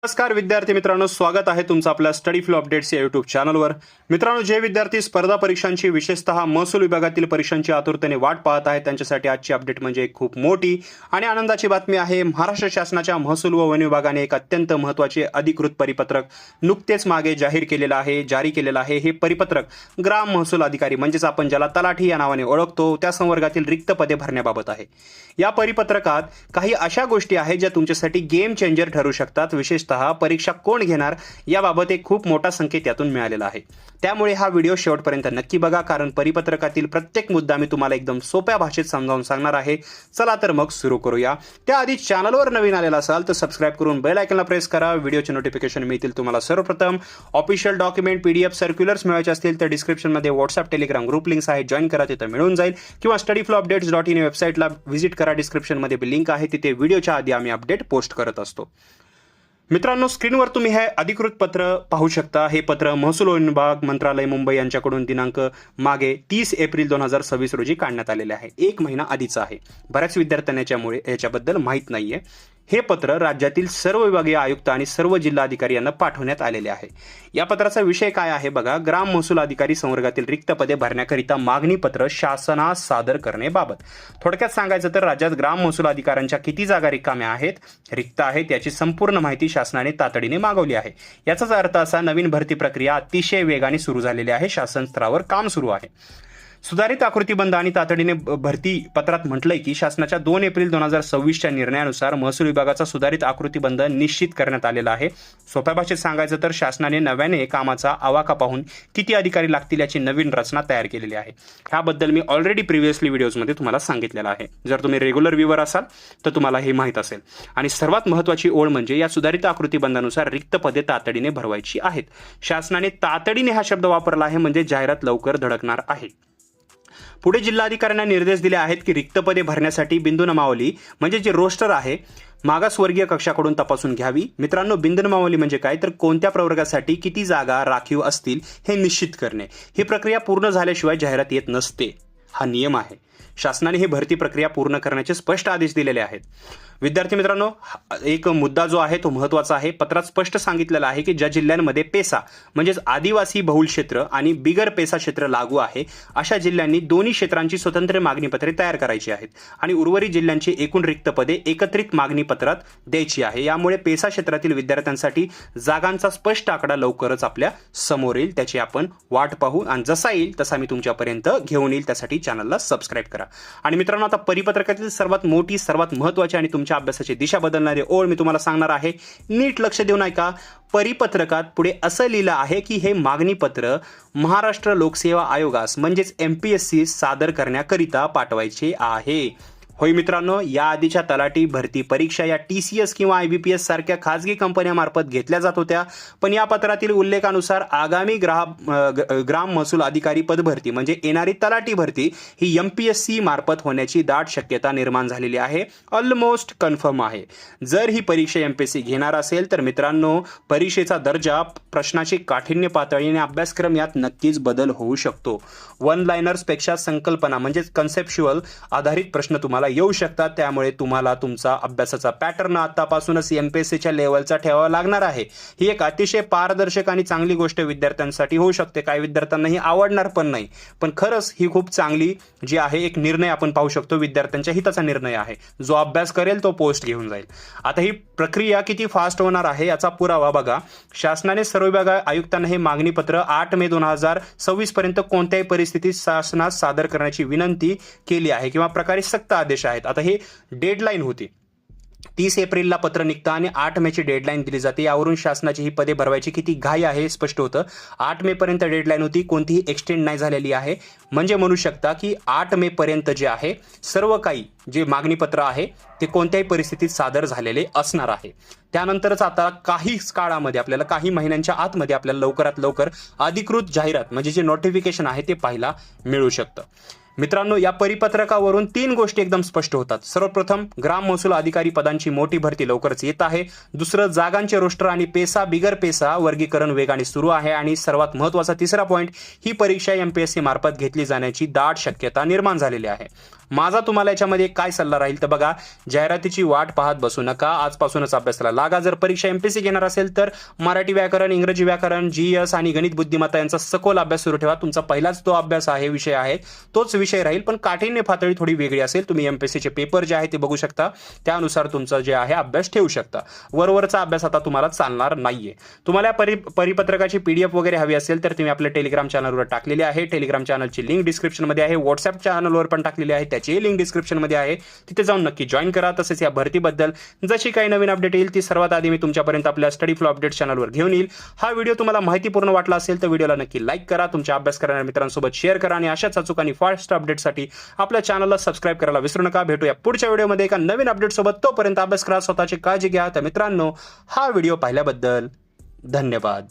नमस्कार विद्यार्थी मित्रांनो, स्वागत आहे तुमचं आपल्या स्टडी फ्लो अपडेट्स या यूट्यूब चॅनलवर। मित्रांनो, जे विद्यार्थी स्पर्धा परीक्षांची विशेषतः महसूल विभागातील परीक्षांची आतुरतेने वाट पाहत आहेत त्यांच्यासाठी आजची अपडेट म्हणजे एक खूप मोठी आणि आनंदाची बातमी आहे। महाराष्ट्र शासनाच्या महसूल व वन विभागाने एक अत्यंत महत्त्वाचे अधिकृत परिपत्रक नुकतेच मागे जारी केलेलं आहे। हे परिपत्रक ग्राम महसूल अधिकारी म्हणजेच आपण ज्याला तलाठी या नावाने ओळखतो त्या संवर्गातील रिक्त पदे भरण्याबाबत आहे। या परिपत्रकात काही अशा गोष्टी आहेत ज्या तुमच्यासाठी गेम चेंजर ठरू शकतात। विशेषतः परीक्षा कोण घेणार याबाबत एक खूप मोठा संकेत यातून मिळालेला आहे। त्यामुळे हा व्हिडिओ शेवटपर्यंत नक्की बघा, कारण परिपत्रकातील प्रत्येक मुद्दा मी तुम्हाला एकदम सोप्या भाषेत समजावून सांगणार आहे। चला तर मग सुरू करूया। त्याआधी चॅनलवर नवीन आलेला असाल तर सबस्क्राइब करून बेल आयकॉनला प्रेस करा। व्हिडिओचे नोटिफिकेशन मिळतील तुम्हाला सर्वप्रथम। ऑफिशियल डॉक्युमेंट PDF सर्क्युलर्स मिळवायचे असतील तर डिस्क्रिप्शनमध्ये व्हॉट्सअप टेलिग्राम ग्रुप लिंक्स आहे, जॉइन करा, तिथे मिळून जाईल। किंवा studyflowupdates.in वेबसाईटला व्हिजिट करा, डिस्क्रिप्शनमध्ये लिंक आहे, तिथे व्हिडिओच्या आधी आम्ही अपडेट पोस्ट करत असतो। मित्रांनो, स्क्रीनवर तुम्ही हे अधिकृत पत्र पाहू शकता। हे पत्र महसूल विभाग मंत्रालय मुंबई यांच्याकडून दिनांक मागे 30 एप्रिल 2026 रोजी काढण्यात आलेले आहे। एक महिना आधीचा आहे। बऱ्याच विद्यार्थ्यांना याच्याबद्दल माहीत नाहीये। हे पत्र राज्यातील सर्व विभागीय आयुक्त आणि सर्व जिल्हाधिकारी यांना पाठवण्यात आलेले आहे। या पत्राचा विषय काय आहे बघा, ग्राम महसूल अधिकारी संवर्गातील रिक्त पदे भरण्याकरिता मागणी पत्र शासनास सादर करण्याबाबत। थोडक्यात सांगायचं तर राज्यात ग्राम महसूल अधिकाऱ्यांच्या किती जागा रिकाम्या आहेत, रिक्त आहेत याची संपूर्ण माहिती शासनाने तातडीने मागवली आहे। याचाच अर्थ असा, नवीन भरती प्रक्रिया अतिशय वेगाने सुरू झालेली आहे, शासन स्तरावर काम सुरू आहे। सुधारित आकृतीबंध आणि तातडीने भरती पत्रात म्हटलंय की शासनाच्या 2 एप्रिल 2026च्या निर्णयानुसार महसूल विभागाचा सुधारित आकृतीबंध निश्चित करण्यात आलेला आहे। सोप्या भाषेत सांगायचं तर शासनाने नव्याने कामाचा आवाका पाहून किती अधिकारी लागतील याची नवीन रचना तयार केलेली आहे। ह्याबद्दल मी ऑलरेडी प्रिव्हियसली व्हिडिओजमध्ये तुम्हाला सांगितलेलं आहे। जर तुम्ही रेग्युलर व्ह्यूवर असाल तर तुम्हाला हे माहीत असेल। आणि सर्वात महत्त्वाची ओळ म्हणजे या सुधारित आकृतीबंधानुसार रिक्त पदे तातडीने भरवायची आहेत। शासनाने तातडीने हा शब्द वापरला आहे, म्हणजे जाहिरात लवकर धडकणार आहे। पुढे जिल्हाधिकाऱ्यांना निर्देश दिले आहेत की रिक्त पदे भरण्यासाठी बिंदुनमावली म्हणजे जे रोस्टर आहे मागासवर्गीय कक्षाकडून तपासून घ्यावी। मित्रांनो, बिंदुनमावली म्हणजे काय तर कोणत्या प्रवर्गासाठी किती जागा राखीव असतील हे निश्चित करणे। ही प्रक्रिया पूर्ण झाल्याशिवाय जाहिरात येत नसते, हा नियम आहे। शासनाने ही भरती प्रक्रिया पूर्ण करण्याचे स्पष्ट आदेश दिलेले आहेत। विद्यार्थी मित्रांनो, एक मुद्दा जो आहे तो महत्त्वाचा आहे। पत्रात स्पष्ट सांगितलेलं आहे की ज्या जिल्ह्यांमध्ये पेसा म्हणजेच आदिवासी बहुल क्षेत्र आणि बिगर पेसा क्षेत्र लागू आहे अशा जिल्ह्यांनी दोन्ही क्षेत्रांची स्वतंत्र मागणी पत्रे तयार करायची आहेत आणि उर्वरित जिल्ह्यांची एकूण रिक्त पदे एकत्रित मागणी पत्रात द्यायची आहे। यामुळे पेसा क्षेत्रातील विद्यार्थ्यांसाठी जागांचा स्पष्ट आकडा लवकरच आपल्या समोर येईल, त्याची आपण वाट पाहू आणि जसा येईल तसा मी तुमच्यापर्यंत घेऊन येईल। त्यासाठी चॅनलला सबस्क्राइब करा। आणि मित्रांनो, आता परिपत्रकातील सर्वात मोठी, सर्वात महत्त्वाची आणि तुमच्या अभ्यासाची दिशा बदलणारी ओळ मी तुम्हाला सांगणार आहे। नीट लक्ष देऊन ऐका। परिपत्रकात पुढे असं लिहिलं आहे की हे मागणी पत्र महाराष्ट्र लोकसेवा आयोगास म्हणजेच MPSC सादर करण्याकरिता पाठवायचे आहे। होय मित्रांनो, या आधीच्या तलाठी भरती परीक्षा या TCS किंवा IBPS सारख्या खाजगी कंपन्यांमार्फत घेतल्या जात होत्या, पण या पत्रातील उल्लेखानुसार आगामी ग्राम महसूल अधिकारी पदभरती म्हणजे येणारी तलाठी भरती ही MPSC मार्फत होण्याची दाट शक्यता निर्माण झालेली आहे। ऑलमोस्ट कन्फर्म आहे। जर ही परीक्षा MPSC घेणार असेल तर मित्रांनो, परीक्षेचा दर्जा, प्रश्नाची काठिण्य पातळी आणि अभ्यासक्रम यात नक्कीच बदल होऊ शकतो। वन लाइनर्स पेक्षा संकल्पना म्हणजेच कन्सेप्च्युअल आधारित प्रश्न तुम्हाला येऊ शकतात। त्यामुळे तुम्हाला तुमचा अभ्यासाचा पॅटर्न आतापासूनच MPSCच्या लेवलचा ठेवावा लागणार आहे। ही एक अतिशय पारदर्शक आणि चांगली गोष्ट विद्यार्थ्यांसाठी होऊ शकते। काही विद्यार्थ्यांना ही आवडणार पण नाही, पण खरंच ही खूप चांगली जी आहे एक निर्णय आपण पाहू शकतो, विद्यार्थ्यांच्या हिताचा निर्णय आहे। जो अभ्यास करेल तो पोस्ट घेऊन जाईल। आता ही प्रक्रिया किती फास्ट होणार आहे याचा पुरावा बघा। शासनाने सर्व विभाग आयुक्तांना हे मागणी पत्र 8 मे 2026 पर्यंत कोणत्याही परिस्थितीत शासनास सादर करण्याची विनंती केली आहे किंवा प्रकारे सक्त आदेश आहेत। आता हे डेडलाईन होती, 30 एप्रिलला पत्र निघतं आणि 8 मेची डेडलाईन दिली जाते। यावरून शासनाची ही पदे भरवायची किती घाई आहे स्पष्ट होतं। 8 मे पर्यंत डेडलाईन होती, कोणतीही एक्सटेंड नाही झालेली आहे। म्हणजे म्हणू शकता की 8 मे पर्यंत जे आहे सर्व काही जे मागणी पत्र आहे ते कोणत्याही परिस्थितीत सादर झालेले असणार आहे। त्यानंतरच आता काही काळामध्ये आपल्याला, काही महिन्यांच्या आतमध्ये आपल्याला लवकरात लवकर अधिकृत जाहिरात म्हणजे जे नोटिफिकेशन आहे ते पाहायला मिळू शकतं। मित्रांनो, या परिपत्रकावरून 3 गोष्टी एकदम स्पष्ट होतात। सर्वप्रथम, ग्राम महसूल अधिकारी पदांची मोठी भरती लवकरच येत आहे। दुसरं, जागांचे रोस्टर आणि पेसा बिगर पेसा वर्गीकरण वेगाने सुरू आहे। आणि सर्वात महत्त्वाचा तिसरा पॉइंट, ही परीक्षा MPSC मार्फत घेतली जाण्याची दाट शक्यता निर्माण झालेली आहे। माझा तुम्हाला याच्यामध्ये काय सल्ला राहील तर बघा, जाहिरातीची वाट पाहत बसू नका, आजपासूनच अभ्यासाला लागा. जर परीक्षा एमपीएससी घेणार असेल तर मराठी व्याकरण, इंग्रजी व्याकरण, जीएस आणि गणित बुद्धिमत्ता यांचा सखोल अभ्यास सुरू ठेवा. तुमचा पहिलाच तो अभ्यास आहे, विषय आहे, तोच विषय राहील, पण काठिण्य पातळी थोडी वेगळी असेल. तुम्ही एमपीएससीचे पेपर जे आहे ते बघू शकता, त्यानुसार तुमचा जे आहे अभ्यास ठेवू शकता. वरवरचा अभ्यास आता तुम्हाला चालणार नाहीये. तुम्हाला परिपत्रकाची पीडीएफ वगैरे हवी असेल तर तुम्ही आपल्या टेलिग्राम चॅनलवर टाकलेली आहे. टेलिग्राम चॅनलची लिंक डिस्क्रिप्शन मध्ये आहे. व्हॉट्सअप चॅनलवर पण टाकलेली आहे, त्याची लिंक डिस्क्रिप्शन मध्ये आहे. तिथे जाऊन नक्की जॉईन करा. तसेच या भरतीबद्दल जशी काही नवीन अपडेट येईल ती सर्वात आधी मी तुमच्यापर्यंत आपल्या स्टडी फ्लो अपडेट चॅनलवर घेऊन येईल. हा व्हिडिओ तुम्हाला माहितीपूर्ण वाटला असेल तर व्हिडिओला नक्की लाईक करा, तुमच्या अभ्यास करणाऱ्या मित्रांसोबत शेअर करा आणि अशाच अचूक आणि फास्ट अपडेटसाठी आपल्या चॅनलला सबस्क्राईब करायला विसरू नका. भेटूया पुढच्या व्हिडिओमध्ये एका नवीन अपडेट सोबत. तोपर्यंत अभ्यास करा, स्वतःची काळजी घ्या. तर मित्रांनो, हा व्हिडिओ पाहिल्याबद्दल धन्यवाद.